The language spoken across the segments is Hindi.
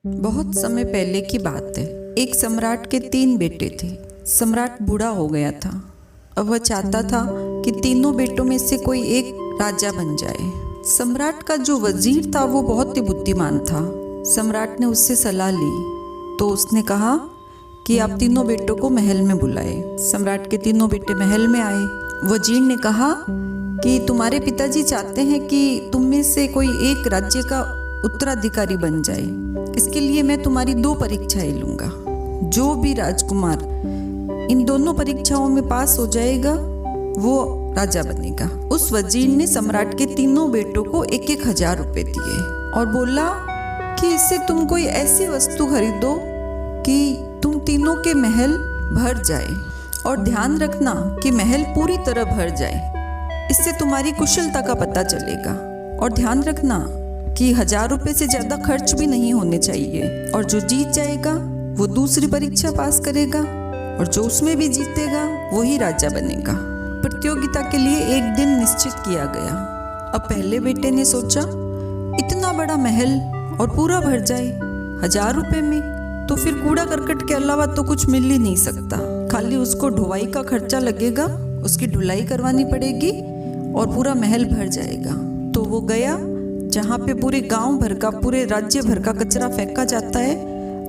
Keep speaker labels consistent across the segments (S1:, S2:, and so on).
S1: बहुत समय पहले की बात है। एक सम्राट के 3 बेटे थे। सम्राट बूढ़ा हो गया था। अब वह चाहता था कि तीनों बेटों में से कोई एक राजा बन जाए। सम्राट का जो वजीर था वो बहुत ही बुद्धिमान था। सम्राट ने उससे सलाह ली तो उसने कहा कि आप तीनों बेटों को महल में बुलाए। सम्राट के तीनों बेटे महल में आए। वजीर ने कहा कि तुम्हारे पिताजी चाहते हैं कि तुम में से कोई एक राज्य का उत्तराधिकारी बन जाए। इसके लिए मैं तुम्हारी 2 परीक्षाएं लूंगा। जो भी राजकुमार इन दोनों परीक्षाओं में पास हो जाएगा वो राजा बनेगा। उस वजीर ने सम्राट के तीनों बेटों को 1,000 रुपए दिए और बोला कि इससे तुम कोई ऐसी वस्तु खरीदो कि तुम तीनों के महल भर जाए, और ध्यान रखना कि महल पूरी तरह भर जाए। इससे तुम्हारी कुशलता का पता चलेगा। और ध्यान रखना कि 1,000 रुपए से ज्यादा खर्च भी नहीं होने चाहिए। और जो जीत जाएगा वो दूसरी परीक्षा पास करेगा, और जो उसमें भी जीतेगा वही राजा बनेगा। प्रतियोगिता के लिए एक दिन निश्चित किया गया। अब पहले बेटे ने सोचा, इतना बड़ा महल और पूरा भर जाए 1,000 रुपए में, तो फिर कूड़ा करकट के अलावा तो कुछ मिल ही नहीं सकता। खाली उसको ढुलाई का खर्चा लगेगा, उसकी ढुलाई करवानी पड़ेगी और पूरा महल भर जाएगा। तो वो गया जहाँ पे पूरे गांव भर का, पूरे राज्य भर का कचरा फेंका जाता है।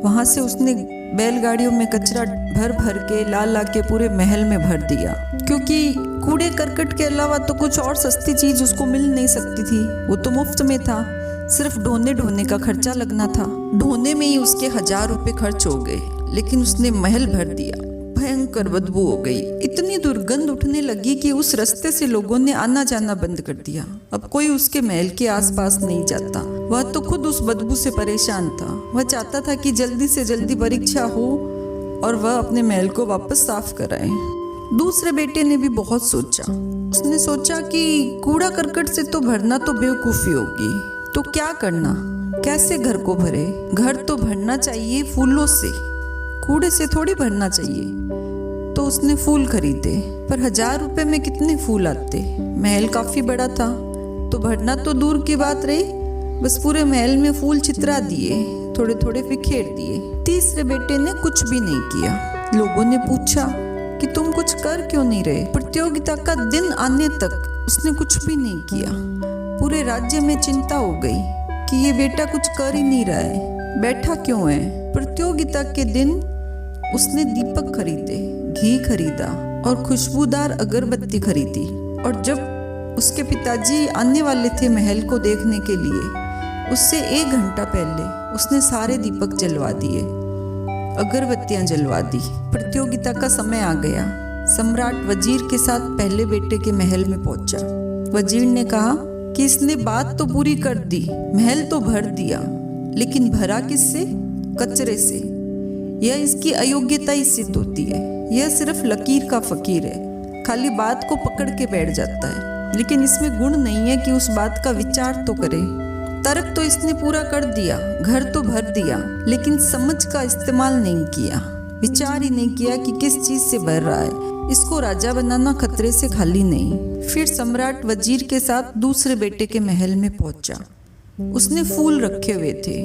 S1: वहाँ से उसने बैलगाड़ियों में कचरा भर भर के ला के पूरे महल में भर दिया, क्योंकि कूड़े करकट के अलावा तो कुछ और सस्ती चीज उसको मिल नहीं सकती थी। वो तो मुफ्त में था, सिर्फ ढोने का खर्चा लगना था। ढोने में ही उसके 1,000 रुपए खर्च हो गए, लेकिन उसने महल भर दिया। भयंकर बदबू हो गई। इतनी दुर्गंध उठने लगी कि उस रास्ते से लोगों ने आना जाना बंद कर दिया। अब कोई उसके महल के आसपास नहीं जाता। वह तो खुद उस बदबू से परेशान था। वह चाहता था कि जल्दी से जल्दी परीक्षा हो और वह अपने महल को वापस साफ कराए। दूसरे बेटे ने भी बहुत सोचा। उसने सोचा कि कूड़ा करकट से तो भरना तो बेवकूफी होगी, तो क्या करना, कैसे घर को भरे। घर तो भरना चाहिए फूलों से, कूड़े से थोड़ी भरना चाहिए। तो उसने फूल खरीदे, पर 1,000 रुपए में कितने फूल आते। महल काफी बड़ा था, तो भरना तो दूर की बात रही, बस पूरे महल में फूल चित्रा दिए, थोड़े थोड़े बिखेर दिए। तीसरे बेटे ने कुछ भी नहीं किया। लोगों ने पूछा कि तुम कुछ कर क्यों नहीं रहे। प्रतियोगिता का दिन आने तक उसने कुछ भी नहीं किया। पूरे राज्य में चिंता हो गई कि ये बेटा कुछ कर ही नहीं रहा है, बैठा क्यों है। प्रतियोगिता के दिन उसने दीपक खरीदे, घी खरीदा और खुशबूदार अगरबत्ती खरीदी। और जब उसके पिताजी आने वाले थे महल को देखने के लिए, उससे 1 घंटा पहले उसने सारे दीपक जलवा दिए, अगरबत्तियां जलवा दी। प्रतियोगिता का समय आ गया। सम्राट वजीर के साथ पहले बेटे के महल में पहुंचा। वजीर ने कहा कि इसने बात तो पूरी कर दी, महल तो भर दिया, लेकिन भरा किससे? कचरे से। यह इसकी अयोग्यता ही सिद्ध होती है। यह सिर्फ लकीर का फकीर है, खाली बात को पकड़ के बैठ जाता है, लेकिन इसमें गुण नहीं है कि उस बात का विचार तो करे। तर्क तो इसने पूरा कर दिया, घर तो भर दिया, लेकिन समझ का इस्तेमाल नहीं किया, विचार ही नहीं किया कि किस चीज से भर रहा है। इसको राजा बनाना खतरे से खाली नहीं। फिर सम्राट वजीर के साथ दूसरे बेटे के महल में पहुंचा। उसने फूल रखे हुए थे,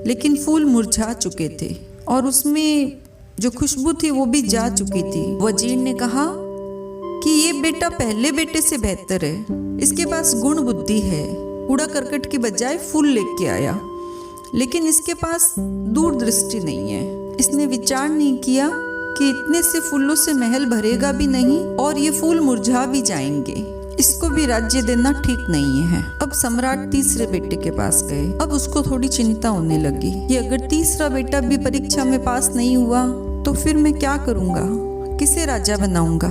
S1: लेकिन फूल मुरझा चुके थे और उसमें जो खुशबू थी वो भी जा चुकी थी। वजीर ने कहा कि ये बेटा पहले बेटे से बेहतर है, इसके पास गुण बुद्धि है। कूड़ा करकट की बजाय फूल लेके आया, लेकिन इसके पास दूरदृष्टि नहीं है। इसने विचार नहीं किया कि इतने से फूलों से महल भरेगा भी नहीं और ये फूल मुरझा भी जाएंगे। इसको भी राज्य देना ठीक नहीं है। अब सम्राट तीसरे बेटे के पास गए। अब उसको थोड़ी चिंता होने लगी कि अगर तीसरा बेटा भी परीक्षा में पास नहीं हुआ तो फिर मैं क्या करूंगा, किसे राजा बनाऊंगा।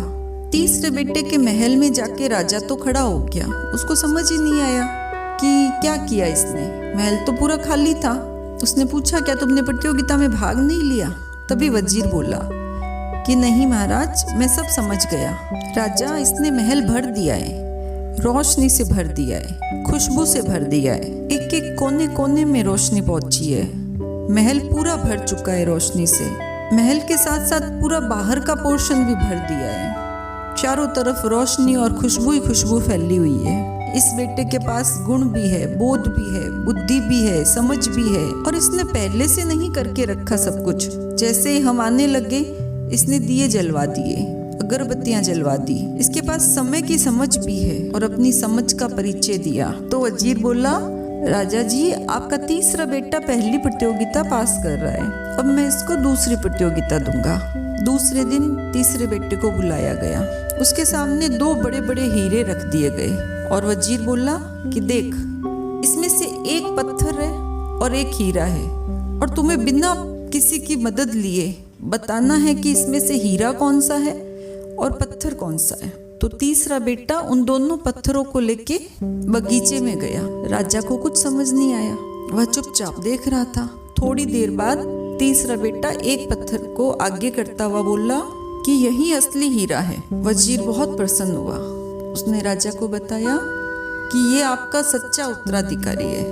S1: तीसरे बेटे के महल में जाके राजा तो खड़ा हो गया। उसको समझ ही नहीं आया कि क्या किया इसने। महल तो पूरा खाली था। उसने पूछा, क्या तुमने प्रतियोगिता में भाग नहीं लिया? तभी वजीर बोला कि नहीं महाराज, मैं सब समझ गया। राजा, इसने महल भर दिया है, रोशनी से भर दिया है, खुशबू से भर दिया है। एक एक कोने कोने में रोशनी पहुंची है। महल पूरा भर चुका है रोशनी से। महल के साथ साथ पूरा बाहर का पोर्शन भी भर दिया है। चारों तरफ रोशनी और खुशबू ही खुशबू फैली हुई है। इस बेटे के पास गुण भी है, बोध भी है, बुद्धि भी है, समझ भी है, और इसने पहले से नहीं करके रखा सब कुछ। जैसे ही हम आने लगे इसने दिए जलवा दिए, अगरबत्तियां जलवा दी। इसके पास समय की समझ भी है और अपनी समझ का परिचय दिया। तो वजीर बोला, राजा जी आपका तीसरा बेटा पहली प्रतियोगिता पास कर रहा है, अब मैं इसको दूसरी प्रतियोगिता दूंगा। दूसरे दिन तीसरे बेटे को बुलाया गया। उसके सामने 2 बड़े बड़े हीरे रख दिए गए और वजीर बोला कि देख, इसमें से एक पत्थर है और एक हीरा है, और तुम्हें बिना किसी की मदद लिए बताना है कि इसमें से हीरा कौन सा है और पत्थर कौन सा है। तो तीसरा बेटा उन दोनों पत्थरों को लेके बगीचे में गया। राजा को कुछ समझ नहीं आया, वह चुपचाप देख रहा था। थोड़ी देर बाद तीसरा बेटा एक पत्थर को आगे करता हुआ बोला कि यही असली हीरा है। वजीर बहुत प्रसन्न हुआ। उसने राजा को बताया कि ये आपका सच्चा उत्तराधिकारी है,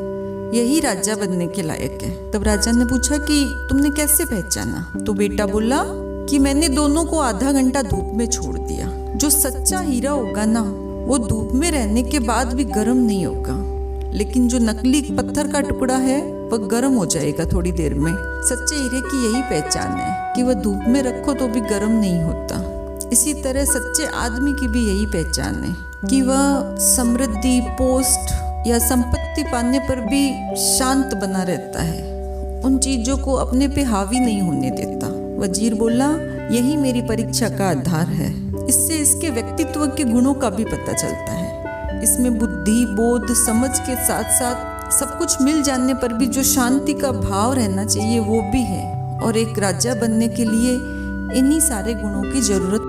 S1: यही राजा बनने के लायक है। तब राजा ने पूछा कि तुमने कैसे पहचाना? तो बेटा बोला कि मैंने दोनों को आधा घंटा धूप में छोड़ दिया। जो सच्चा हीरा होगा ना, वो धूप में रहने के बाद भी गर्म नहीं होगा, लेकिन जो नकली पत्थर का टुकड़ा है वह गर्म हो जाएगा थोड़ी देर में। सच्चे हीरे की यही पहचान है कि वह धूप में रखो तो भी गर्म नहीं होता। इसी तरह सच्चे आदमी की भी यही पहचान है कि वह समृद्धि, पोस्ट या संपत्ति पाने पर भी शांत बना रहता है, उन चीजों को अपने पे हावी नहीं होने देता। वजीर बोला, यही मेरी परीक्षा का आधार है। इससे इसके व्यक्तित्व के गुणों का भी पता चलता है। इसमें बुद्धि, बोध, समझ के साथ साथ सब कुछ मिल जाने पर भी जो शांति का भाव रहना चाहिए वो भी है, और एक राजा बनने के लिए इन्हीं सारे गुणों की जरूरत